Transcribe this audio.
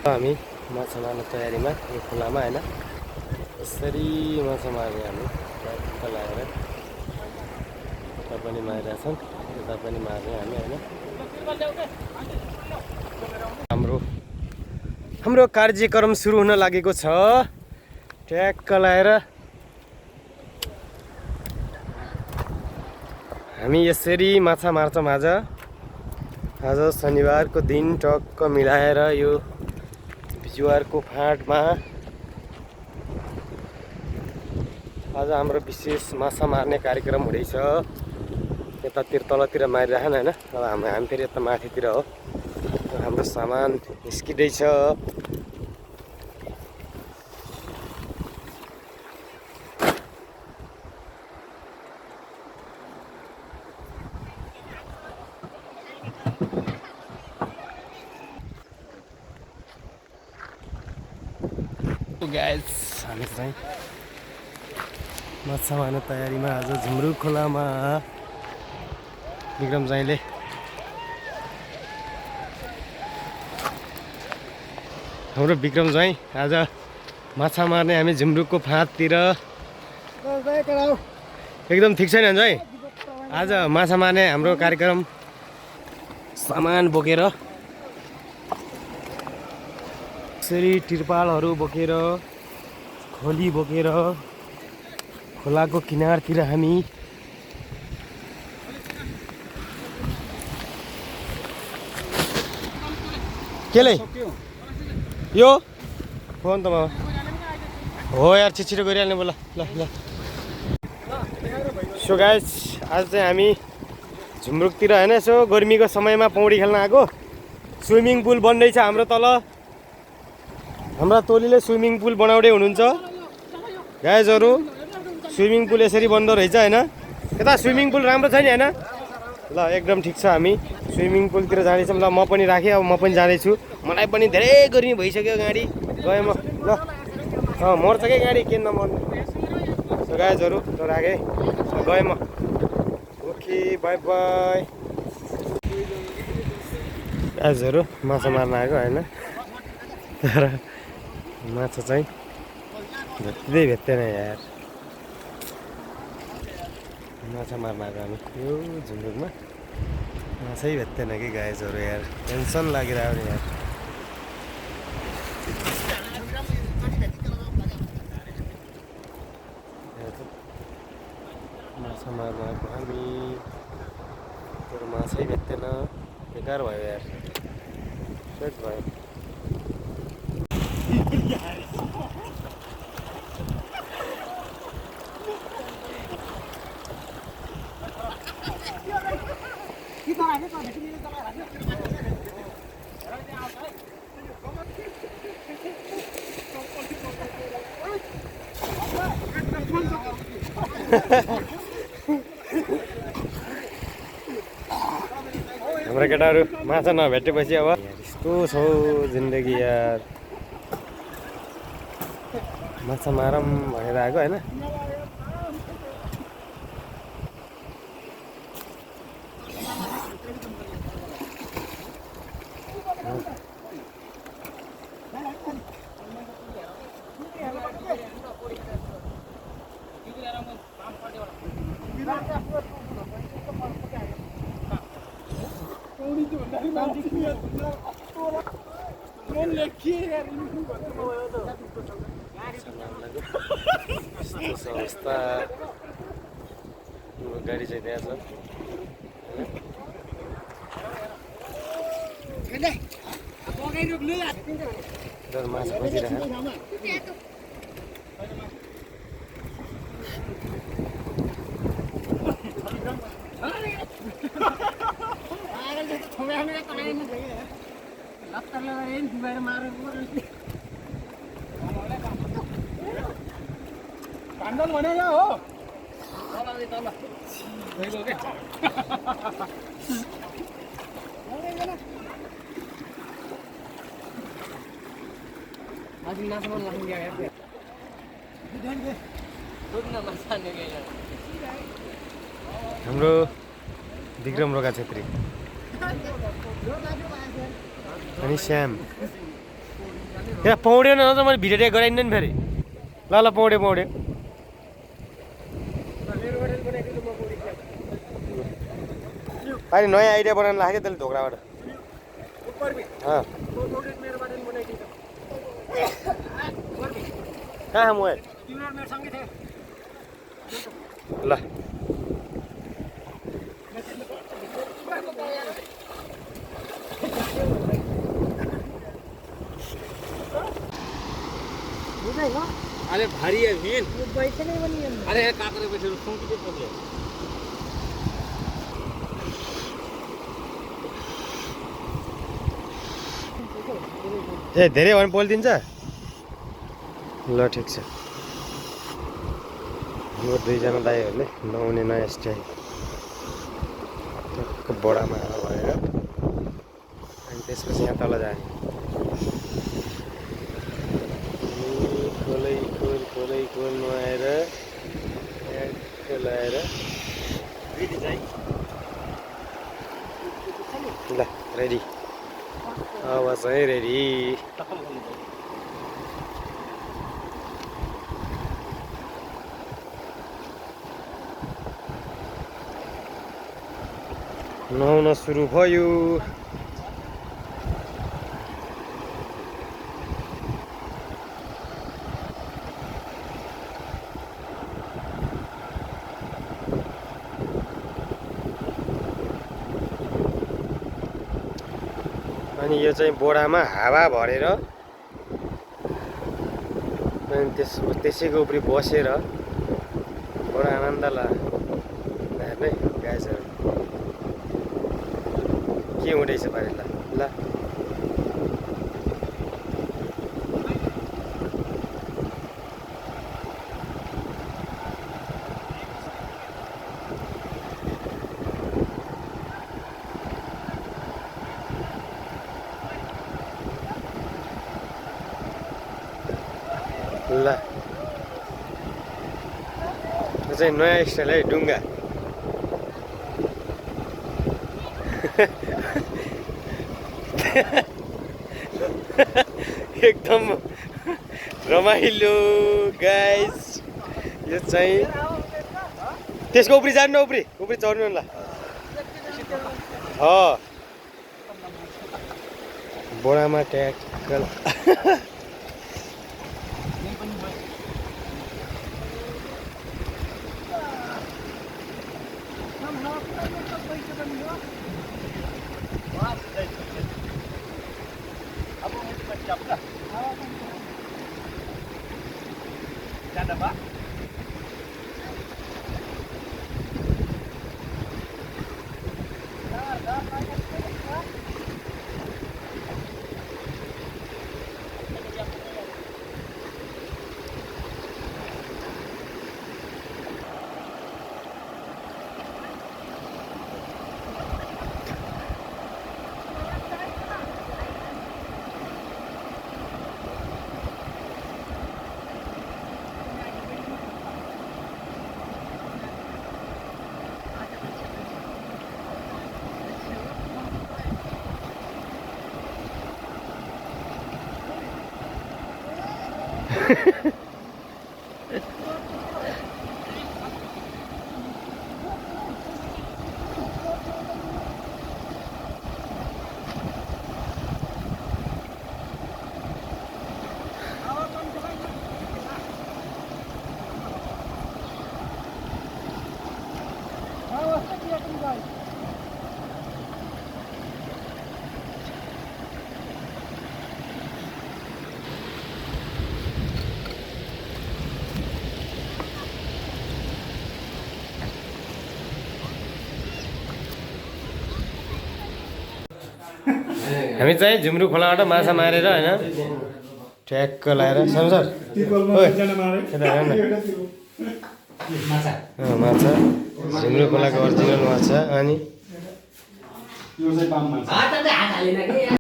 हामी माछा मार्ने तयारीमा यो खोलामा हैन यसरी माछा मार्ने हामी ट्याक्क लगाएर यता पनि मारिरहेछन् यता पनि मार्ने हामी हैन हाम्रो कार्यक्रम सुरु हुन लागेको छ ट्याक्क लगाएर हामी यसरी माछा मार्छौं आज शनिबारको दिन टक्क मिलाएर यो बिजुवारको फाँटमा आज हाम्रो विशेष माछा मार्ने कार्यक्रम हुँदैछ यतातिर तलतिर मारिराखन हैन अब हामी फेरि यता माथितिर हो हाम्रो सामान निस्किँदैछ गाइस हामी चाहिँ माछा मार्ने तयारीमा आज झुम्रुक खोलामा विक्रम जाइले हाम्रो विक्रम चाहिँ आज माछा मार्ने हामी झुम्रुकको फाँटतिर एकदम ठिक छैन है आज माछा मार्ने हाम्रो कार्यक्रम सामान बोकेर यसरी तिरपालहरू बोकेर खोली बोकेर खोलाको किनारतिर हामी केले यो फोन त हो यार छिटो गरिहाल्ने बोला ल ल सो गाइस आज चाहिँ हामी झुम्रुकतिर हैन यसो गर्मीको समयमा पौडी खेल्न आएको स्विमिङ पुल बन्दैछ हाम्रो तल हाम्रा टोलीले स्विमिङ पुल बनाउँदै हुनुहुन्छ गाइजहरु स्विमिङ पुल यसरी बन्दो रहेछ हैन यता स्विमिङ पुल राम्रो छ नि हैन ल एकदम ठिक छ हामी स्विमिङ पुलतिर जानेछौँ ल म पनि राखे अब म पनि जानेछु मलाई पनि धेरै गर्मी भइसक्यो गाडी गए म ल मर्छ के गाडी किन नमर्नु सो गाइजहरु ल राखे गए म ओके बाइ बाइ गाइजहरु माछा मार्न आएको हैन तर माछा चाहिँ भेट्दैन यार माछा मार्न आएको हामी यो झुम्रुकमा माछै भेट्दैन कि गाइजहरु यार टेन्सन लागिरहेको नि यार माछा मार्न आएको हामी तर माछै भेट्दैन बेकार भयो यार सेट भयो हाम्रो केटाहरू माछा नभेटेपछि अब यस्तो छ जिन्दगी यार माछा मारौँ भनेर आएको हैन अवस्था गाडी चाहिँ त्यहाँ छ माछा खोजिरहेको Pandang mana ya? Oh. Tolong. Masih nasi mana langsung dia ya? हाम्रो विक्रम रोका छेत्री अनि श्याम यहाँ पौड्यो न त मैले भिडियो ट्याग गराइन्न नि फेरि ल ल पौड्यो पौड्यो अहिले नयाँ आइडिया बनाउनु लाग्यो त्यसले ढोक्राबाट कहाँ मोबाइल ल अरे भारी है मेन अरे काकरे बैठे सुंकी पड़े ए धेरै भने पोलिदिन्छ ल ठिक छ हाम्रो दुईजना दाइहरूले नआउने नयाँ स्टाइल टक्क बडामा भएर अनि त्यसपछि यहाँ तल जाने खोलै खोल नुहाएर लगाएर रेडी चाहिँ ल रेडी अब चाहिँ रेडी नुहाउन सुरु भयो अनि यो चाहिँ बोरामा हावा भरेर अनि त्यसैको उपरि बसेर बडा आनन्द हेर्ने गाइजहरू के हुँदैछ पारि ल ल यो चाहिँ नयाँ स्टाइल है डुङ्गा एकदम रमाइलो गाइस यो चाहिँ त्यसको उपरि जानु न उपरि चढ्नु न ल बोरामा ट्याकल हामी चाहिँ झुम्रु खोलाबाट माछा मारेर हैन ट्याक्क लाएर सर माछा झुम्रु खोलाको ओरिजिनल माछा अनि